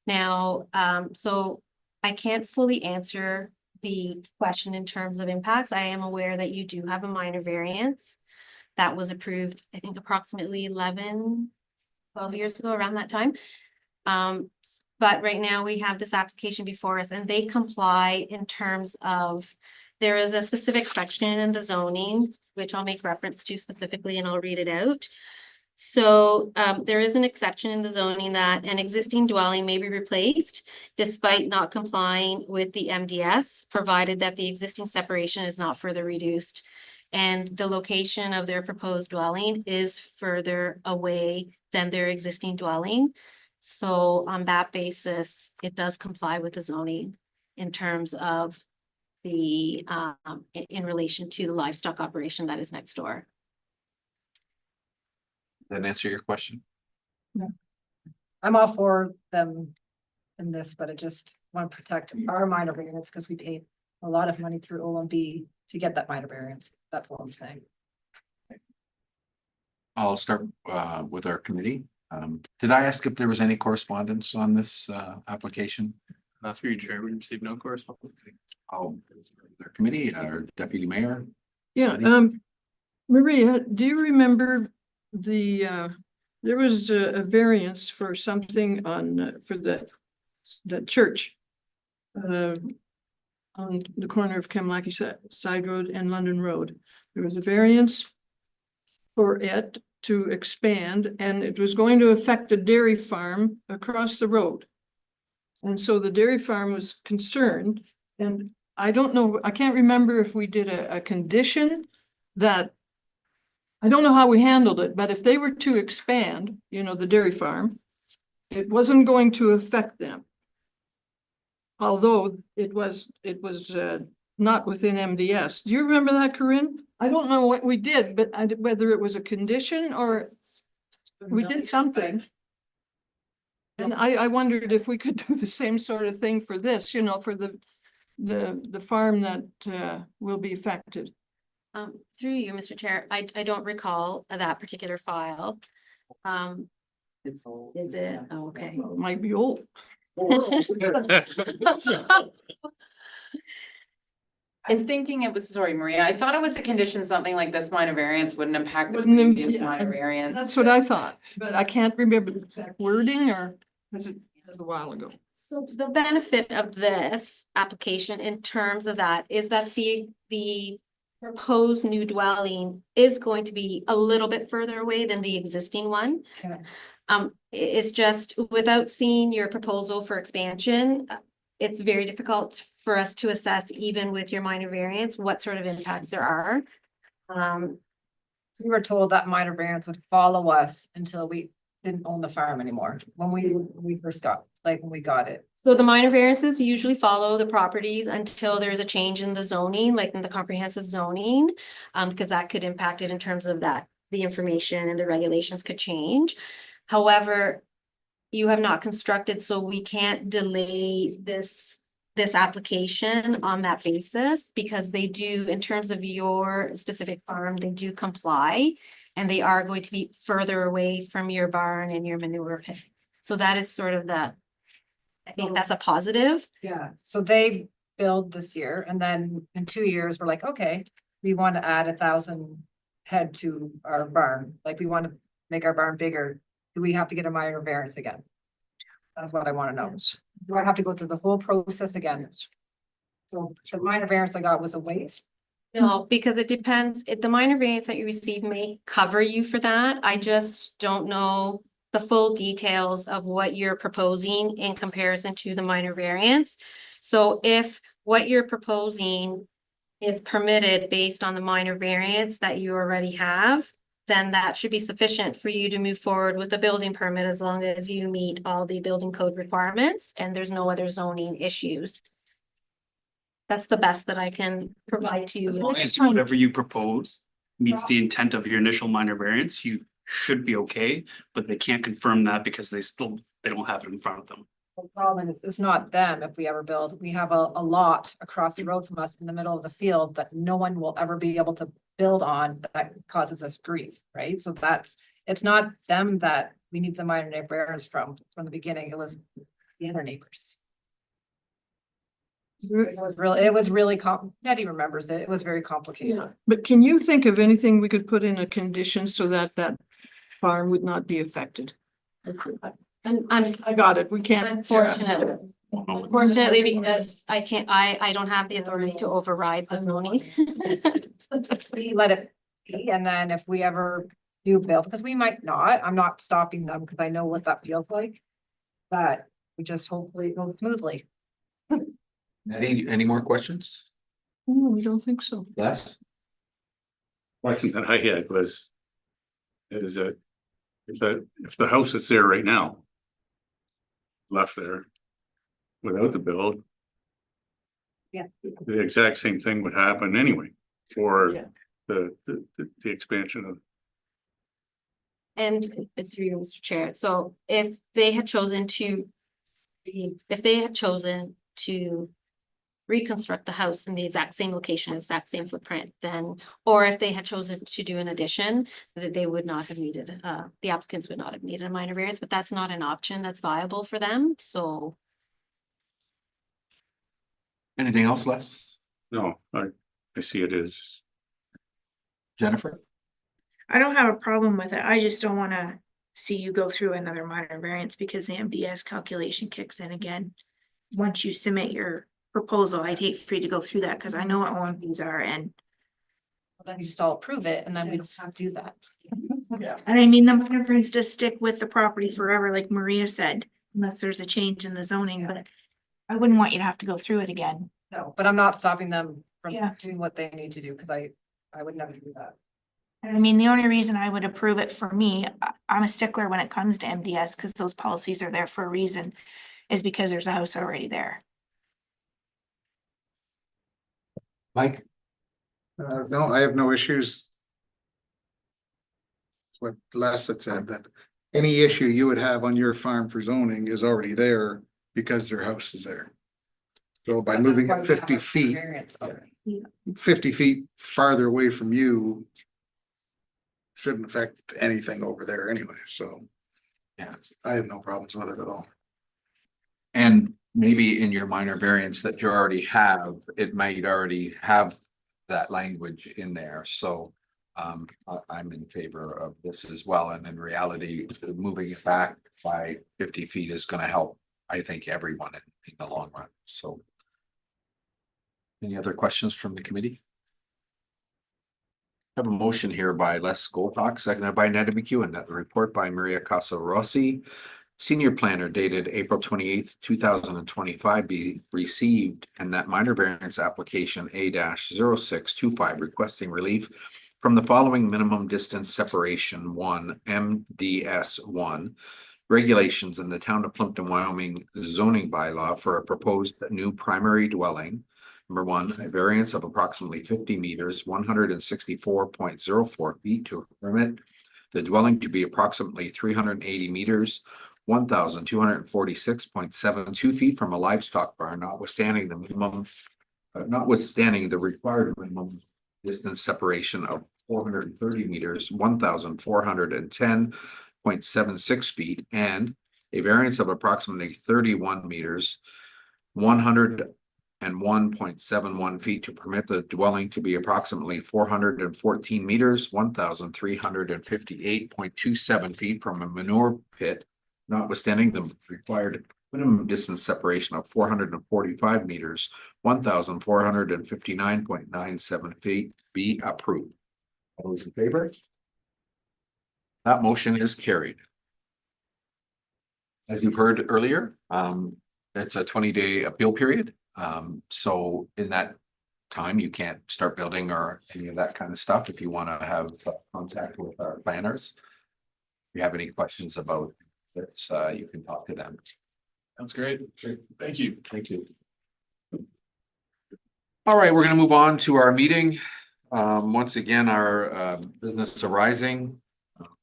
Now, so I can't fully answer the question in terms of impacts. I am aware that you do have a minor variance that was approved, I think approximately 12 years ago, around that time. But right now we have this application before us and they comply in terms of, there is a specific section in the zoning, which I'll make reference to specifically and I'll read it out. So there is an exception in the zoning that an existing dwelling may be replaced despite not complying with the MDS, provided that the existing separation is not further reduced. And the location of their proposed dwelling is further away than their existing dwelling. So on that basis, it does comply with the zoning in terms of the in relation to the livestock operation that is next door. that answer your question? I'm all for them in this, but I just want to protect our minor variance because we paid a lot of money through OMB to get that minor variance. That's all I'm saying. I'll start with our committee. Did I ask if there was any correspondence on this application? Not through you, Chair. We received no correspondence. Oh, their committee, our deputy mayor. Yeah, Maria, do you remember the, there was a variance for something on, for that church on the corner of Kamlaki Side Road and London Road. There was a variance for it to expand and it was going to affect a dairy farm across the road. And so the dairy farm was concerned, and I don't know, I can't remember if we did a condition that, I don't know how we handled it, but if they were to expand, you know, the dairy farm, it wasn't going to affect them. Although it was not within MDS. Do you remember that, Corinne? I don't know what we did, but whether it was a condition or we did something. And I wondered if we could do the same sort of thing for this, you know, for the farm that will be affected. Through you, Mr. Chair, I don't recall that particular file. Is it? Oh, okay. Well, it might be old. I'm thinking it was, sorry, Maria, I thought it was a condition, something like this minor variance wouldn't impact the Wouldn't im- previous yeah, minor variance. That's what I thought, but I can't remember the exact wording or was it a while ago? So the benefit of this application in terms of that is that the proposed new dwelling is going to be a little bit further away than the existing one. Okay. It's just without seeing your proposal for expansion, it's very difficult for us to assess even with your minor variance, what sort of impacts there are. So We were told that minor variance would follow us until we didn't own the farm anymore, when we first got, like, when we got it. So the minor variances usually follow the properties until there's a change in the zoning, like in the comprehensive zoning. Because that could impact it in terms of that, the information and the regulations could change. However, you have not constructed, so we can't delay this application on that basis, because they do, in terms of your specific farm, they do comply. And they are going to be further away from your barn and your manure pit. So that is sort of the, I think that's a positive. Yeah, so they build this year, and then in 2 years, we're like, okay, we want to add 1,000 head to our barn, like, we want to make our barn bigger. Do we have to get a minor variance again? That's what I want to know. Do I have to go through the whole process again? So the minor variance I got was a waste. No, because it depends, the minor variance that you receive may cover you for that. I just don't know the full details of what you're proposing in comparison to the minor variance. So if what you're proposing is permitted based on the minor variance that you already have, then that should be sufficient for you to move forward with a building permit, as long as you meet all the building code requirements and there's no other zoning issues. That's the best that I can provide to As you. long as whatever you propose meets the intent of your initial minor variance, you should be okay, but they can't confirm that because they don't have it in front of them. The problem is, it's not them if we ever build. We have a lot across the road from us in the middle of the field that no one will ever be able to build on, that causes us grief, right? So it's not them that we need the minor variance from the beginning. It was the other neighbors. It was really Nettie remembers it. It was very complicated. Yeah, but can you think of anything we could put in a condition so that farm would not be affected? And I got it. We can't. unfortunately, because I don't have the authority to override the zoning. We let it be, and then if we ever do build, because we might not, I'm not stopping them because I know what that feels like. But we just hopefully go smoothly. Any more questions? No, we don't think so. Les? Question that I had was, is that if the house that's there right now left there without the build, Yeah. the exact same thing would happen anyway for Yeah. the expansion of. And it's through you, Mr. Chair. So if they had chosen to reconstruct the house in the exact same location, exact same footprint, then, or if they had chosen to do an addition, that they would not have needed, the applicants would not have needed a minor variance, but that's not an option that's viable for them, so. Anything else, Les? No, I see it as, Jennifer? I don't have a problem with it. I just don't wanna see you go through another minor variance because the MDS calculation kicks in again. Once you submit your proposal, I'd hate for you to go through that, cause I know what OMBs are, and Then you just all approve it, and then we don't have to do that. and I mean, the minor variance does stick with the property forever, like Maria said, unless there's a change in the zoning, but I wouldn't want you to have to go through it again. No, but I'm not stopping them from Yeah. doing what they need to do, because I would never do that. And I mean, the only reason I would approve it for me, I'm a stickler when it comes to MDS, cause those policies are there for a reason, is because there's a house already there. Mike? No, I have no issues. What Les had said, that any issue you would have on your farm for zoning is already there because their house is there. So by moving it 50 feet, 50 feet farther away from you shouldn't affect anything over there anyway, so. Yeah. I have no problems with it at all. And maybe in your minor variance that you already have, it might already have that language in there, so. I'm in favor of this as well, and in reality, moving it back by 50 feet is gonna help, I think, everyone in the long run, so. Any other questions from the committee? I have a motion here by Les Goldock, seconded by Nettie McEwen, that the report by Maria Casa Rossi, Senior Planner, dated April 28th, 2025, be received, and that minor variance application A-0625 requesting relief from the following minimum distance separation one, MDS one. Regulations in the town of Plympton, Wyoming zoning bylaw for a proposed new primary dwelling. Number one, a variance of approximately 50 meters, 164.04 feet to permit the dwelling to be approximately 380 meters, 1,246.72 feet from a livestock barn, notwithstanding the required minimum distance separation of 430 meters, 1,410.76 feet, and a variance of approximately 31 meters, 101.71 feet to permit the dwelling to be approximately 414 meters, 1,358.27 feet from a manure pit, notwithstanding the required minimum distance separation of 445 meters, 1,459.97 feet be approved. All those in favor? That motion is carried. As you've heard earlier, it's a 20-day appeal period. So in that time, you can't start building or any of that kind of stuff. If you want to have contact with our planners, if you have any questions about this, you can talk to them. Sounds great. Thank you. Thank you. All right, we're going to move on to our meeting. Once again, our business arising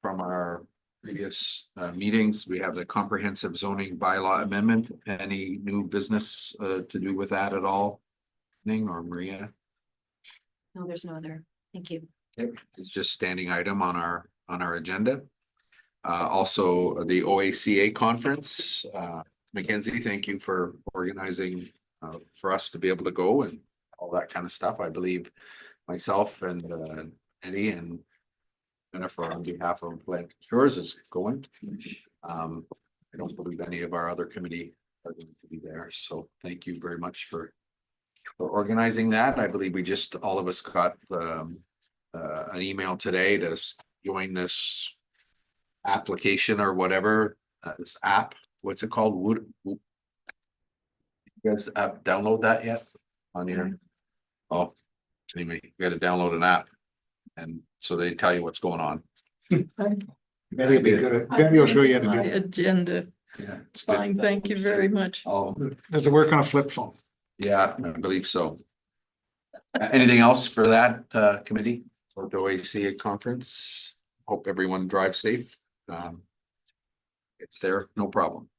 from our previous meetings, we have the comprehensive zoning bylaw amendment. Any new business to do with that at all? Ning or Maria? No, there's no other. Thank you. Okay. It's just standing item on our agenda. Also the OACA conference. Mackenzie, thank you for organizing for us to be able to go and all that kind of stuff. I believe myself and Eddie and Jennifer on behalf of Plant Shores is going. I don't believe any of our other committee are going to be there. So thank you very much for organizing that. I believe we just, all of us got an email today to join this application or whatever, this app, what's it called? You guys download that yet on your? Oh, anyway, you got to download an app. And so they tell you what's going on. Maybe be good at, maybe I'll show you how to My do it. agenda, Yeah, it's good. fine, thank you very much. Oh, Does it work on a flip phone? yeah, I believe so. Anything else for that committee or OACA conference? Hope everyone drives safe. It's there, no problem.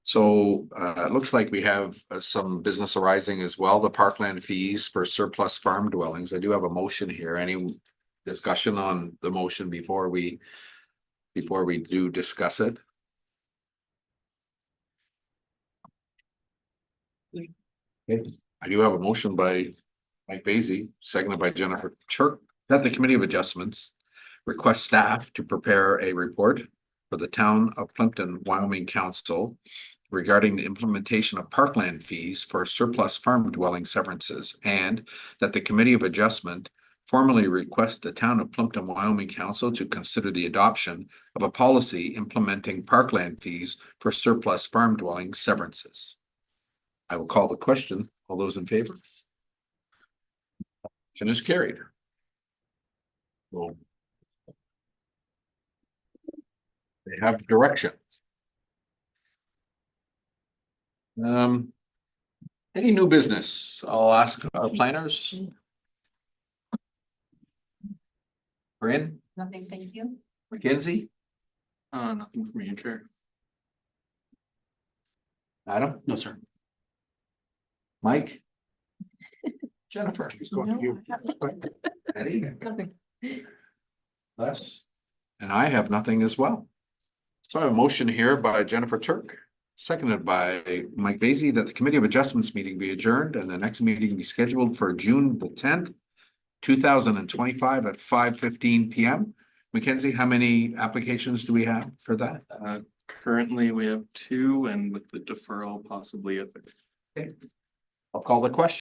So it looks like we have some business arising as well. The parkland fees for surplus farm dwellings. I do have a motion here. Any discussion on the motion before we do discuss it? Okay. I do have a motion by Mike Basie, seconded by Jennifer Turk, that the Committee of Adjustments request staff to prepare a report for the town of Plympton-Wyoming Council regarding the implementation of parkland fees for surplus farm dwelling severances, and that the Committee of Adjustment formally request the town of Plympton-Wyoming Council to consider the adoption of a policy implementing parkland fees for surplus farm dwelling severances. I will call the question. All those in favor? Motion is carried. Well, they have direction. Any new business? I'll ask our planners. Bryn, Nothing, thank you. Mackenzie, Nothing from you, Chair. Adam, No, sir. Mike, Jennifer, He's going to you. Eddie, Les, and I have nothing as well. So I have a motion here by Jennifer Turk, seconded by Mike Basie, that the Committee of Adjustments meeting be adjourned and the next meeting be scheduled for June the 10th, 2025 at 5:15 p.m. Mackenzie, how many applications do we have for that? Currently, we have 2, and with the deferral, possibly a third. Okay. I'll call the question.